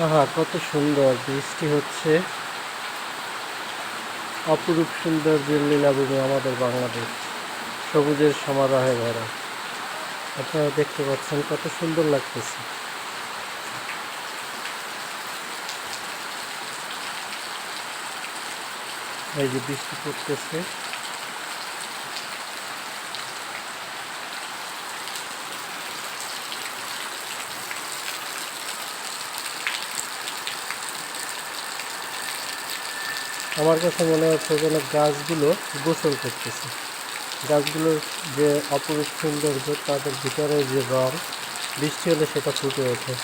আহা, কত সুন্দর বৃষ্টি হচ্ছে। অপরূপ সৌন্দর্যের লীলাভূমি আমাদের বাংলাদেশ, সবুজের সমারোহে ভরা। আপনারা দেখতে পাচ্ছেন কত সুন্দর লাগতেছে। এই যে বৃষ্টি পড়তেছে। আমার কাছে মনে হচ্ছে যেন গাছগুলো গোসল করতেছে। গাছগুলোর যে অপরূপ সৌন্দর্য, তাদের ভিতরে যে রং, বৃষ্টি হলে সেটা ফুটে ওঠে।